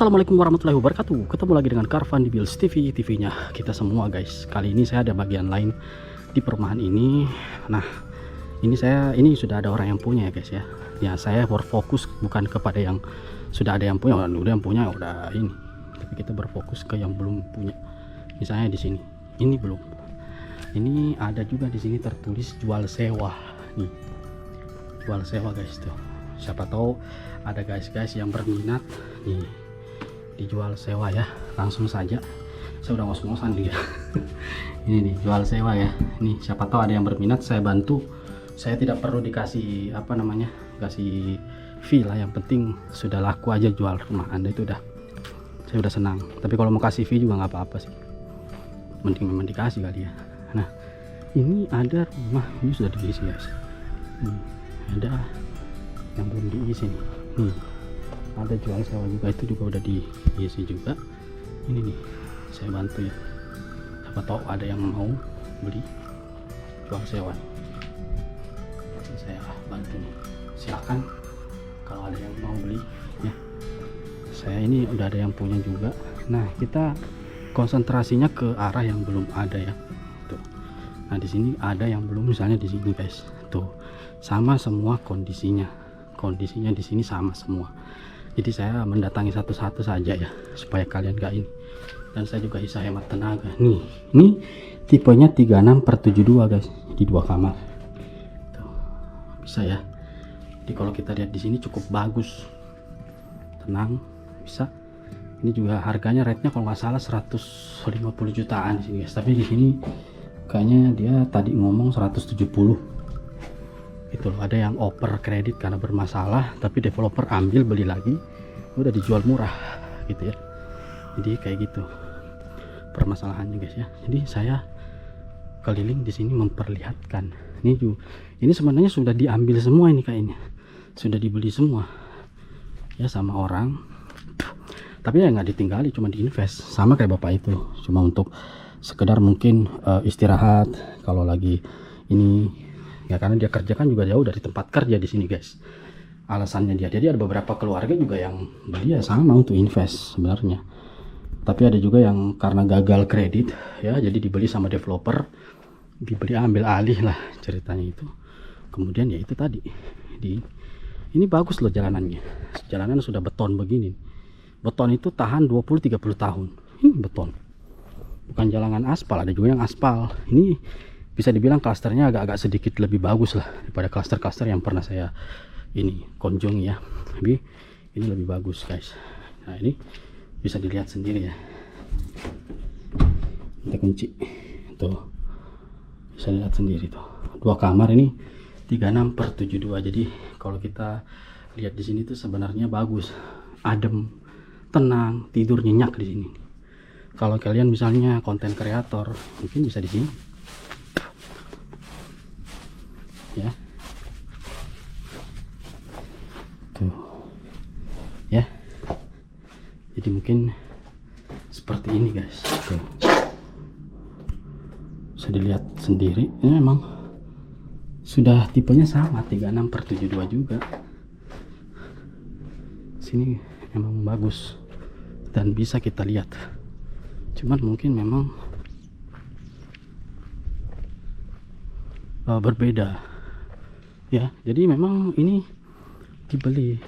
Assalamualaikum warahmatullahi wabarakatuh. Ketemu lagi dengan Karvan di Bills TV, TV-nya kita semua guys. Kali ini saya ada bagian lain di perumahan ini. Nah, ini sudah ada orang yang punya ya guys ya. Ya saya berfokus bukan kepada yang sudah ada yang punya, udah yang punya udah ini. Tapi kita berfokus ke yang belum punya. Misalnya di sini, ini belum. Ini ada juga di sini tertulis jual sewa nih. Jual sewa guys tuh. Siapa tahu ada guys yang berminat nih, dijual sewa ya, langsung saja. Saya udah ngos-ngosan dia. Ini nih jual sewa ya. Nih siapa tahu ada yang berminat, saya bantu. Saya tidak perlu dikasih apa namanya, kasih fee lah, yang penting sudah laku aja jual rumah Anda itu udah, saya udah senang. Tapi kalau mau kasih fee juga nggak apa-apa sih, mending memang dikasih kali ya. Nah ini ada rumah, ini sudah diisi guys. Ada yang belum diisi nih. Ada jual sewa juga, itu juga udah diisi juga. Ini nih saya bantu ya, siapa tahu ada yang mau beli jual sewa nih. Saya bantu nih, silakan kalau ada yang mau beli ya. Saya ini udah ada yang punya juga. Nah kita konsentrasinya ke arah yang belum ada ya tuh. Nah di sini ada yang belum, misalnya di sini guys tuh, sama semua kondisinya di sini sama semua. Jadi saya mendatangi satu-satu saja ya, supaya kalian gak ini, dan saya juga bisa hemat tenaga. Nih ini tipenya 36/72 guys, di 2 kamar tuh, bisa ya. Jadi kalau kita lihat di sini cukup bagus, tenang, bisa. Ini juga harganya, rate-nya kalau nggak salah 150 jutaan di sini guys, tapi di sini kayaknya dia tadi ngomong 170 itu loh. Ada yang oper kredit karena bermasalah, tapi developer ambil, beli lagi, udah dijual murah gitu ya. Jadi kayak gitu permasalahannya guys ya. Jadi saya keliling di sini memperlihatkan. Ini sebenarnya sudah diambil semua, ini kayaknya sudah dibeli semua ya sama orang, tapi ya nggak ditinggali, cuma diinvest sama kayak bapak itu, cuma untuk sekedar mungkin istirahat kalau lagi ini ya, karena dia kerja kan juga jauh dari tempat kerja di sini guys, alasannya dia. Jadi ada beberapa keluarga juga yang beli ya sama untuk invest sebenarnya, tapi ada juga yang karena gagal kredit ya, jadi dibeli sama developer, dibeli ambil alih lah ceritanya itu. Kemudian ya itu tadi ini bagus loh jalanannya, jalanan sudah beton begini. Beton itu tahan 20-30 tahun. Ini beton, bukan jalanan aspal. Ada juga yang aspal. Ini bisa dibilang klasternya agak-agak sedikit lebih bagus lah daripada klaster-klaster yang pernah saya ini kunjungi ya. Tapi ini lebih bagus guys. Nah ini bisa dilihat sendiri ya, kita kunci tuh, bisa lihat sendiri tuh, 2 kamar ini 36/72. Jadi kalau kita lihat di sini tuh sebenarnya bagus, adem, tenang, tidur nyenyak di sini. Kalau kalian misalnya konten kreator, mungkin bisa di sini ya tuh ya. Jadi mungkin seperti ini guys tuh, bisa dilihat sendiri. Ini memang sudah tipenya sama, 36/72 juga. Sini emang bagus dan bisa kita lihat, cuman mungkin memang berbeda ya. Jadi memang ini dibeli.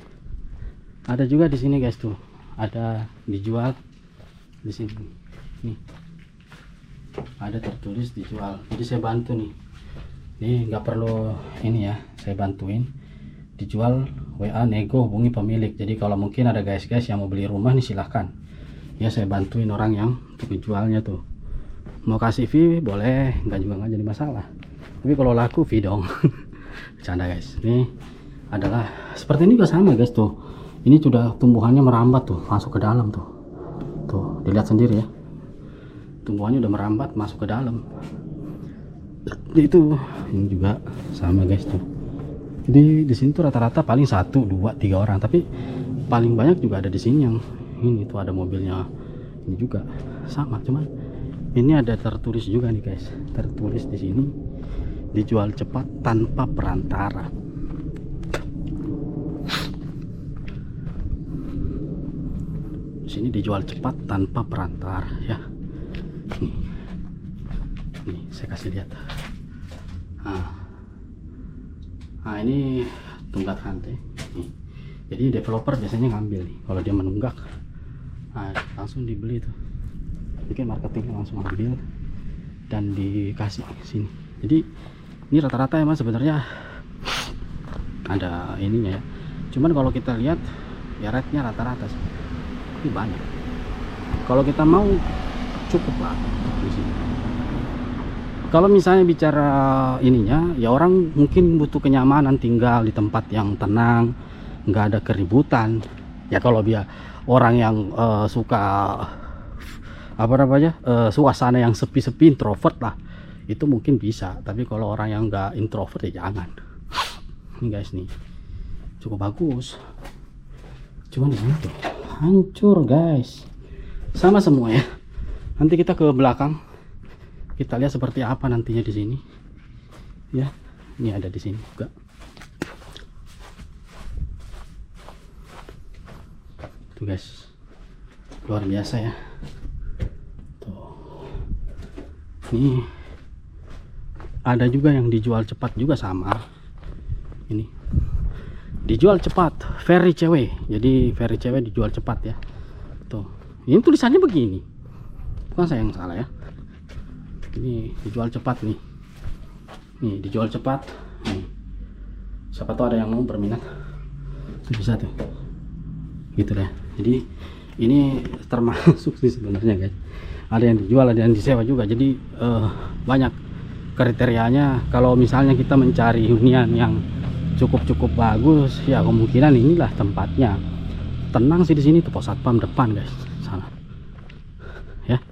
Ada juga di sini guys tuh, ada dijual di sini nih, ada tertulis dijual. Jadi saya bantu nih, nggak perlu ini ya, saya bantuin dijual. WA nego, hubungi pemilik. Jadi kalau mungkin ada guys yang mau beli rumah nih, silahkan ya, saya bantuin orang yang untuk dijualnya tuh. Mau kasih fee boleh, nggak juga nggak jadi masalah, tapi kalau laku fee dong. Bercanda guys. Ini adalah seperti ini juga sama guys tuh, ini sudah tumbuhannya merambat tuh masuk ke dalam tuh, dilihat sendiri ya, tumbuhannya udah merambat masuk ke dalam. Itu ini juga sama guys tuh. Jadi di sini tuh rata-rata paling 1, 2, 3 orang, tapi paling banyak juga ada di sini yang ini tuh ada mobilnya. Ini juga sama, cuman ini ada tertulis juga nih guys, tertulis di sini dijual cepat tanpa perantara. Sini dijual cepat tanpa perantara ya. Nih saya kasih lihat. Nah ini tunggak rantai nih. Jadi developer biasanya ngambil nih kalau dia menunggak. Nah, langsung dibeli tuh, bikin marketing langsung ambil dan dikasih sini. Jadi ini rata-rata emang sebenarnya ada ininya ya, cuman kalau kita lihat ya rate-nya rata-rata sih, ini banyak. Kalau kita mau cukup lah di sini. Kalau misalnya bicara ininya ya, orang mungkin butuh kenyamanan tinggal di tempat yang tenang, nggak ada keributan ya. Kalau dia orang yang suka apa namanya suasana yang sepi-sepi, introvert lah, itu mungkin bisa. Tapi kalau orang yang nggak introvert ya jangan. Ini guys nih cukup bagus, cuman di sini tuh hancur guys, sama semua ya. Nanti kita ke belakang, kita lihat seperti apa nantinya di sini ya. Ini ada di sini juga. Tuh guys, luar biasa ya. Tuh. Ini ada juga yang dijual cepat juga, sama. Ini dijual cepat, very cewek. Jadi very cewek dijual cepat ya. Tuh. Ini tulisannya begini. Bukan saya yang salah ya. Ini dijual cepat nih. Nih dijual cepat. Nih. Siapa tahu ada yang mau berminat. Itu bisa tuh. Gitu deh. Jadi ini termasuk sih sebenarnya guys. Ada yang dijual, ada yang disewa juga. Jadi banyak kriterianya. Kalau misalnya kita mencari hunian yang cukup bagus, ya kemungkinan inilah tempatnya. Tenang sih di sini tuh, pos satpam depan guys, sana. Ya,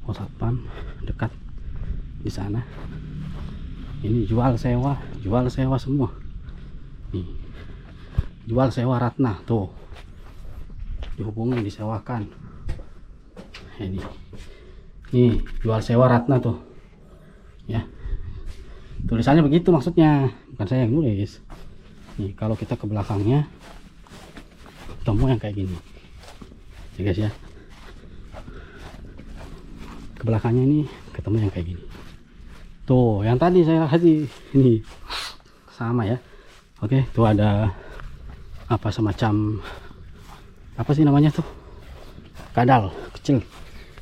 pos satpam dekat di sana. Ini jual sewa semua. Nih, jual sewa Ratna tuh. Dihubungi, disewakan. Ini nih jual sewa Ratna tuh ya, tulisannya begitu maksudnya, bukan saya yang nulis. Nih kalau kita ke belakangnya ketemu yang kayak gini ya guys ya. Ke belakangnya ini ketemu yang kayak gini tuh, yang tadi saya kasih ini sama ya. Oke, tuh ada apa semacam apa sih namanya tuh, kadal kecil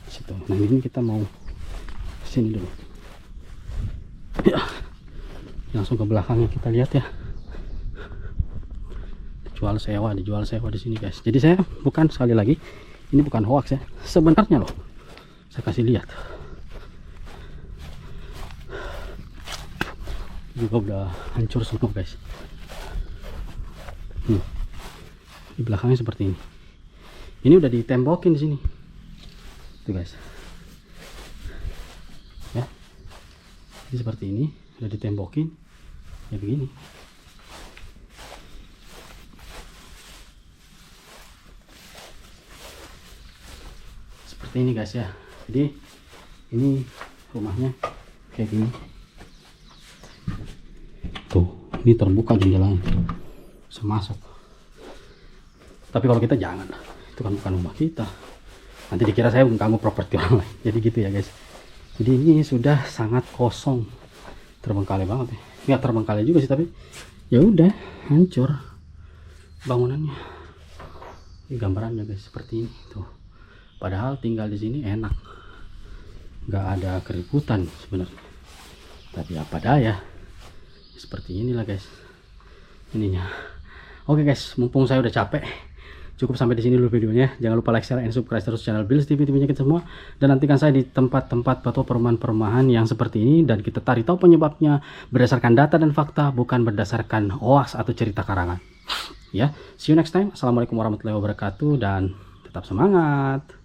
situ. Nah ini kita mau sini dulu ya, langsung ke belakangnya kita lihat ya. Dijual sewa di sini guys. Jadi saya bukan, sekali lagi ini bukan hoax ya, sebenarnya loh saya kasih lihat juga udah hancur semua guys. Di belakangnya seperti ini. Ini udah ditembokin di sini. Tuh guys. Ya. Ini seperti ini, udah ditembokin. Ya begini. Seperti ini guys ya. Jadi ini rumahnya kayak gini. Tuh, ini terbuka jendelanya. Bisa masuk. Tapi kalau kita jangan, itu kan bukan rumah kita, nanti dikira saya mengganggu properti orang lain. Jadi gitu ya guys. Jadi ini sudah sangat kosong, terbengkalai banget ya. Nggak terbengkalai juga sih, tapi ya udah hancur bangunannya. Ini gambarannya guys, seperti ini tuh. Padahal tinggal di sini enak, nggak ada keributan sebenarnya. Tapi apa daya, seperti inilah guys ininya. Oke guys, mumpung saya udah capek, cukup sampai di sini dulu videonya. Jangan lupa like, share, and subscribe terus channel Bills TV, TV-nya kita semua. Dan nantikan saya di tempat-tempat atau perumahan-perumahan yang seperti ini, dan kita cari tahu penyebabnya berdasarkan data dan fakta, bukan berdasarkan hoax atau cerita karangan. Ya, see you next time. Assalamualaikum warahmatullahi wabarakatuh, dan tetap semangat.